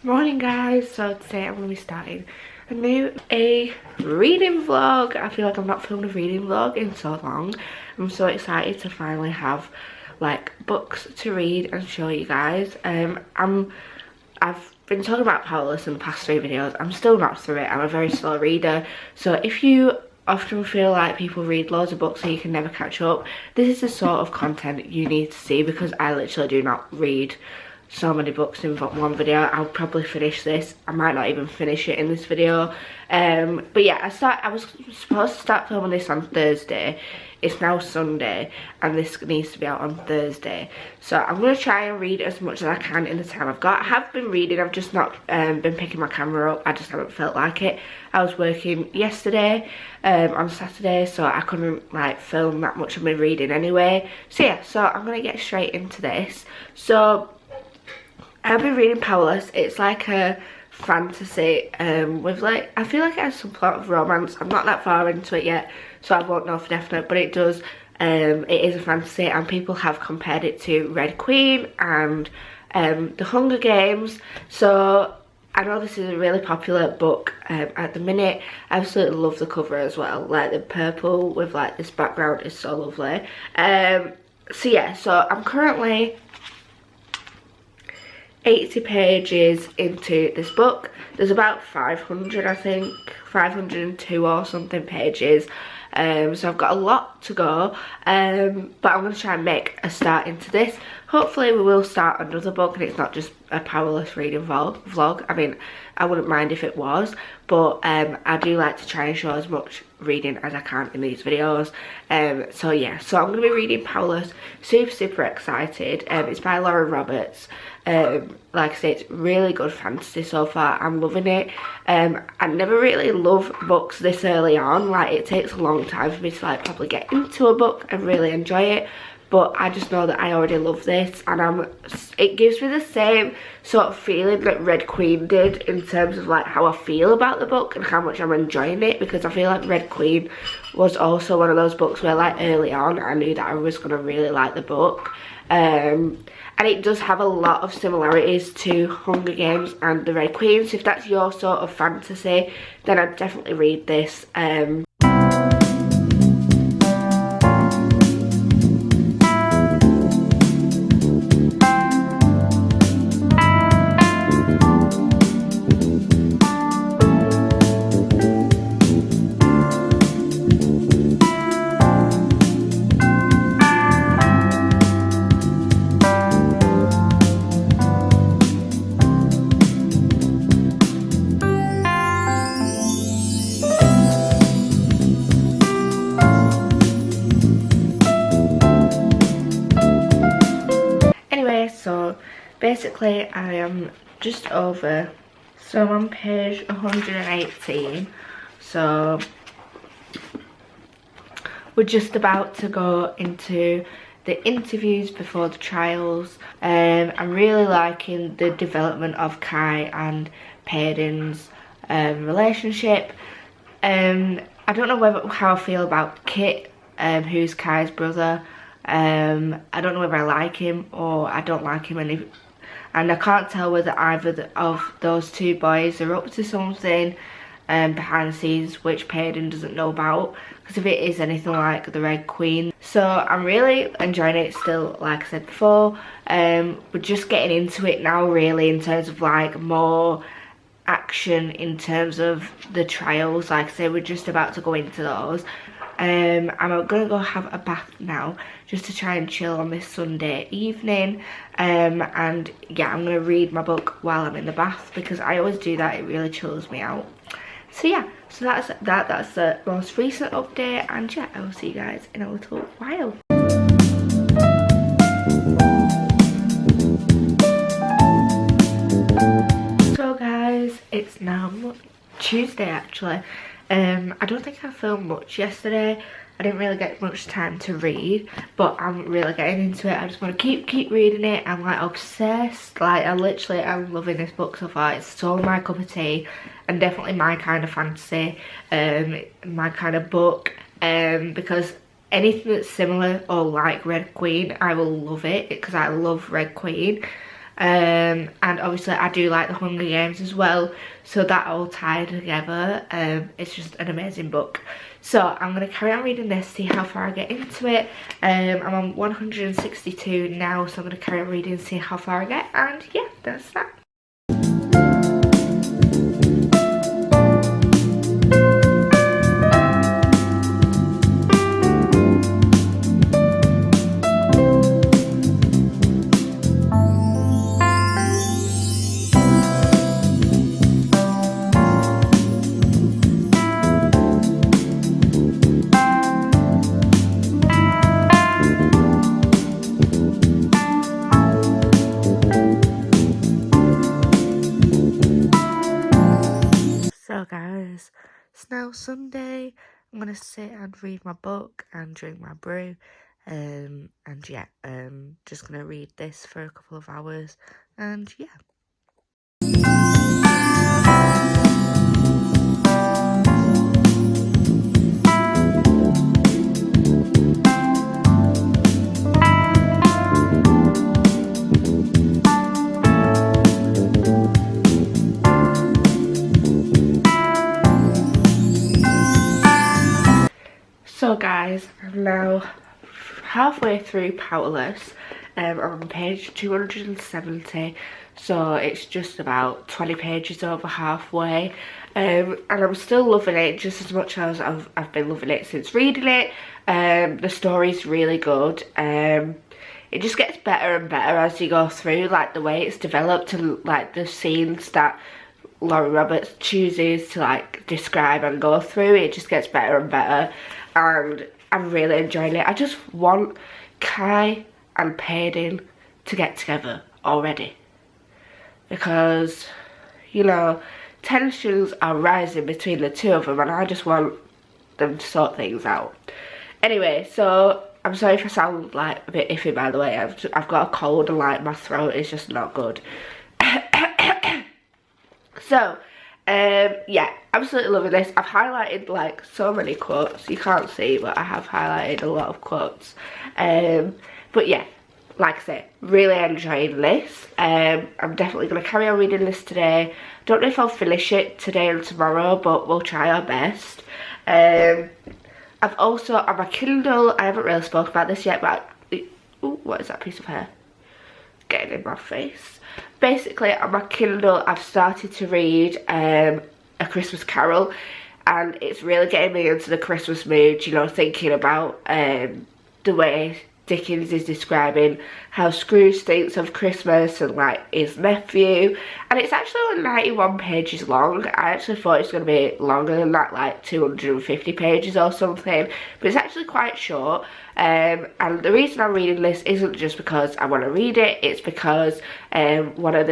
Morning guys, so today I'm going to be starting a reading vlog. I feel like I've not filmed a reading vlog in so long. I'm so excited to finally have like books to read and show you guys. I've been talking about Powerless in the past 3 videos. I'm still not through it. I'm a very slow reader, so if you often feel like people read loads of books so you can never catch up, this is the sort of content you need to see, because I literally do not read so many books in one video. I'll probably finish this. I might not even finish it in this video. But yeah, I was supposed to start filming this on Thursday. It's now Sunday and this needs to be out on Thursday, so I'm going to try and read as much as I can in the time I've got. I have been reading, I've just not been picking my camera up. I just haven't felt like it. I was working yesterday on Saturday, so I couldn't like film that much of my reading anyway. So yeah, so I'm going to get straight into this. So I've been reading Powerless. It's like a fantasy with like, I feel like it has some plot of romance. I'm not that far into it yet, so I won't know for definite, but it does. It is a fantasy, and people have compared it to Red Queen and The Hunger Games. So I know this is a really popular book at the minute. I absolutely love the cover as well. Like the purple with like this background is so lovely. So yeah, so I'm currently 80 pages into this book. There's about 500, I think, 502 or something pages. So I've got a lot to go, but I'm going to try and make a start into this. Hopefully we will start another book and it's not just a Powerless reading vlog. I mean, I wouldn't mind if it was, but I do like to try and show as much reading as I can in these videos. So yeah, so I'm going to be reading Powerless. Super excited. It's by Laura Roberts. Like I say, it's really good fantasy so far. I'm loving it. I never really love books this early on. Like, it takes a long time for me to like probably get into a book and really enjoy it, but I just know that I already love this, and it gives me the same sort of feeling that Red Queen did in terms of like how I feel about the book and how much I'm enjoying it, because I feel like Red Queen was also one of those books where like early on I knew that I was going to really like the book. And it does have a lot of similarities to Hunger Games and the Red Queen, so if that's your sort of fantasy, then I'd definitely read this. So basically I am just over, so I'm on page 118, so we're just about to go into the interviews before the trials. I'm really liking the development of Kai and Payden's relationship. I don't know how I feel about Kit, who's Kai's brother. I don't know whether I like him or I don't like him, and I can't tell whether either of those two boys are up to something behind the scenes which Payden doesn't know about, because if it is anything like the Red Queen. So I'm really enjoying it still, like I said before. We're just getting into it now really, in terms of like more action in terms of the trials. Like I say, we're just about to go into those. I'm gonna go have a bath now just to try and chill on this Sunday evening, and yeah, I'm gonna read my book while I'm in the bath, because I always do that. It really chills me out. So yeah, so that's the most recent update, and yeah, I will see you guys in a little while. So guys, it's now Tuesday actually. I don't think I filmed much yesterday. I didn't really get much time to read, but I'm really getting into it. I just want to keep reading it. I'm like obsessed. Like, I'm loving this book so far. It's so my cup of tea, and definitely my kind of fantasy, my kind of book, because anything that's similar or like Red Queen, I will love it, because I love Red Queen. and obviously I do like the Hunger Games as well, so that all tied together. It's just an amazing book. So I'm going to carry on reading this, see how far I get into it. I'm on 162 now, so I'm going to carry on reading, see how far I get, and yeah, that's that. So guys, it's now Sunday. I'm gonna sit and read my book and drink my brew, and yeah, just gonna read this for a couple of hours, and yeah. So guys, I'm now halfway through Powerless. I'm on page 270, so it's just about 20 pages over halfway, and I'm still loving it just as much as I've been loving it since reading it. The story's really good. It just gets better and better as you go through, like the way it's developed and like the scenes that Lauren Roberts chooses to like describe and go through. It just gets better and better, and I'm really enjoying it. I just want Kai and Payden to get together already, because, you know, tensions are rising between the two of them, and I just want them to sort things out. Anyway, so I'm sorry if I sound like a bit iffy, by the way. I've got a cold and like my throat is just not good. So, yeah, absolutely loving this. I've highlighted like so many quotes. You can't see, but I have highlighted a lot of quotes. But yeah, like I say, really enjoying this. I'm definitely going to carry on reading this today. Don't know if I'll finish it today and tomorrow, but we'll try our best. I've also, on my Kindle, I haven't really spoken about this yet, but ooh, what is that piece of hair? Getting in my face. Basically, on my Kindle, I've started to read A Christmas Carol, and it's really getting me into the Christmas mood, you know, thinking about the way Dickens is describing how Scrooge thinks of Christmas and like his nephew. And it's actually only 91 pages long. I actually thought it was going to be longer than that, like 250 pages or something, but it's actually quite short. And the reason I'm reading this isn't just because I want to read it, it's because one of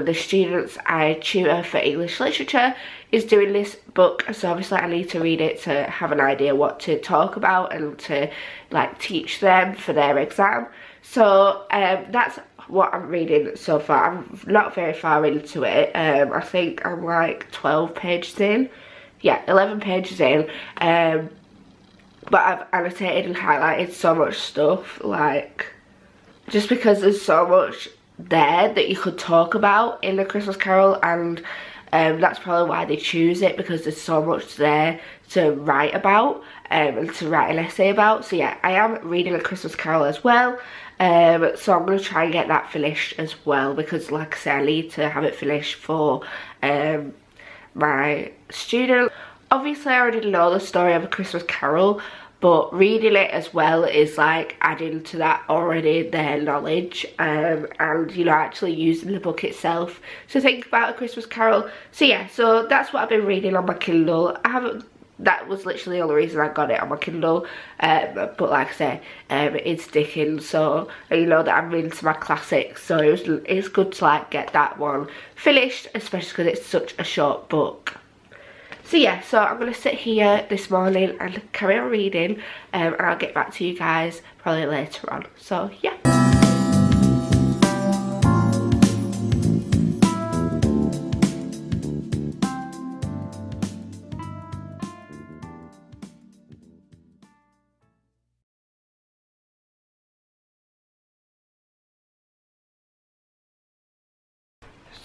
the students I tutor for English literature is doing this book, so obviously I need to read it to have an idea what to talk about and to like teach them for their exam. So that's what I'm reading so far. I'm not very far into it. I think I'm like 12 pages in. Yeah, 11 pages in. But I've annotated and highlighted so much stuff, like, just because there's so much there that you could talk about in A Christmas Carol, and that's probably why they choose it, because there's so much there to write about and to write an essay about. So yeah, I am reading A Christmas Carol as well, so I'm going to try and get that finished as well, because like I said, I need to have it finished for my student. Obviously I already know the story of A Christmas Carol, but reading it as well is like adding to that already their knowledge, and you know, actually using the book itself to think about A Christmas Carol. So yeah, so that's what I've been reading on my Kindle. That was literally the only reason I got it on my Kindle, but like I say, it's Dickens, so you know that I'm into my classics, so it's good to like get that one finished, especially because it's such a short book. So yeah, so I'm going to sit here this morning and carry on reading, and I'll get back to you guys probably later on. So yeah.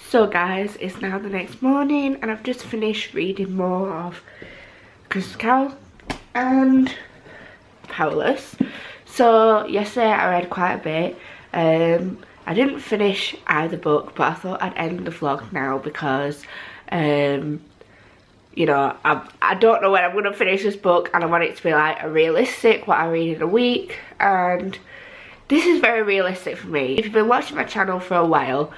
So guys, it's now the next morning and I've just finished reading more of Christmas Carol and Powerless. So yesterday I read quite a bit. I didn't finish either book, but I thought I'd end the vlog now because you know, I don't know when I'm going to finish this book, and I want it to be like a realistic what I read in a week, and this is very realistic for me. If you've been watching my channel for a while,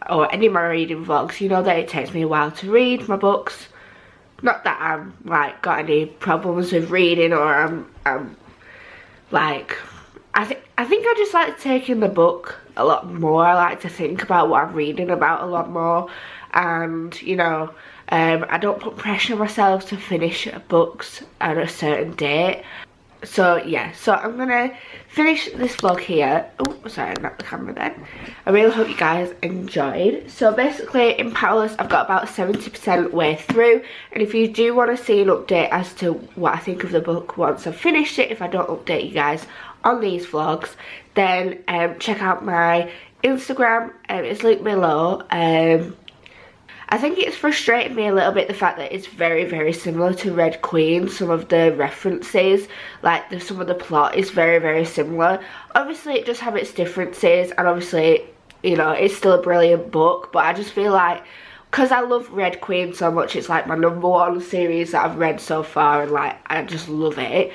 or any of my reading vlogs, you know that it takes me a while to read my books. Not that I'm like got any problems with reading, or I'm like, I think I just like taking the book a lot more. I like to think about what I'm reading about a lot more, and you know, I don't put pressure on myself to finish books at a certain date. So yeah, so I'm gonna finish this vlog here. Oh, sorry, not the camera then. I really hope you guys enjoyed. So basically in Powerless I've got about 70% way through, and if you do want to see an update as to what I think of the book once I've finished it, if I don't update you guys on these vlogs, then check out my Instagram. It's linked below. I think it's frustrated me a little bit, the fact that it's very, very similar to Red Queen. Some of the references, like some of the plot is very, very similar. Obviously it does have its differences, and obviously, you know, it's still a brilliant book, but I just feel like, because I love Red Queen so much, it's like my #1 series that I've read so far, and like I just love it.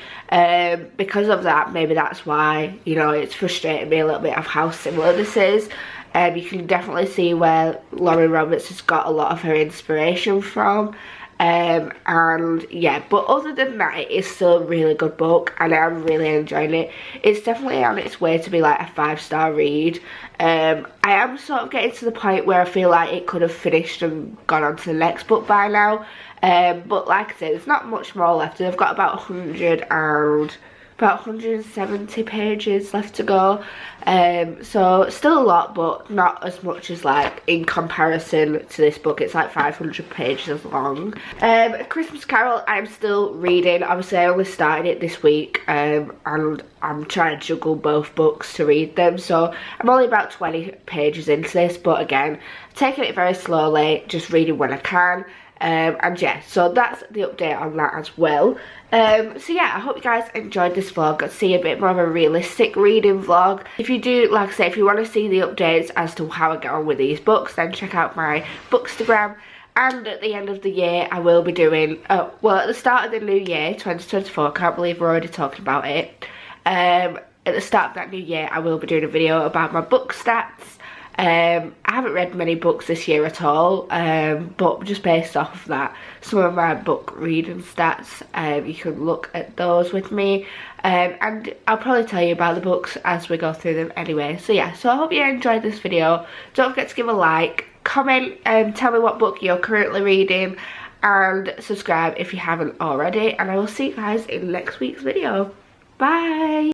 Because of that, maybe that's why, you know, it's frustrated me a little bit of how similar this is. You can definitely see where Lauren Roberts has got a lot of her inspiration from. And yeah, but other than that, it is still a really good book and I'm really enjoying it. It's definitely on its way to be like a 5-star read. I am sort of getting to the point where I feel like it could have finished and gone on to the next book by now. But like I said, there's not much more left. I've got about 170 pages left to go. So still a lot, but not as much as like in comparison to this book. It's like 500 pages long. Christmas Carol I'm still reading. Obviously I only started it this week, and I'm trying to juggle both books to read them, so I'm only about 20 pages into this, but again, taking it very slowly, just reading when I can. And yeah, so that's the update on that as well. So yeah, I hope you guys enjoyed this vlog. Got to see a bit more of a realistic reading vlog. If you do, like I say, if you want to see the updates as to how I get on with these books, then check out my Bookstagram. And at the end of the year I will be doing, well, at the start of the new year 2024, I can't believe we're already talking about it. At the start of that new year I will be doing a video about my book stats. I haven't read many books this year at all, but just based off of that, some of my book reading stats, you can look at those with me, and I'll probably tell you about the books as we go through them anyway. So yeah, so I hope you enjoyed this video. Don't forget to give a like, comment, and tell me what book you're currently reading, and subscribe if you haven't already, and I will see you guys in next week's video. Bye!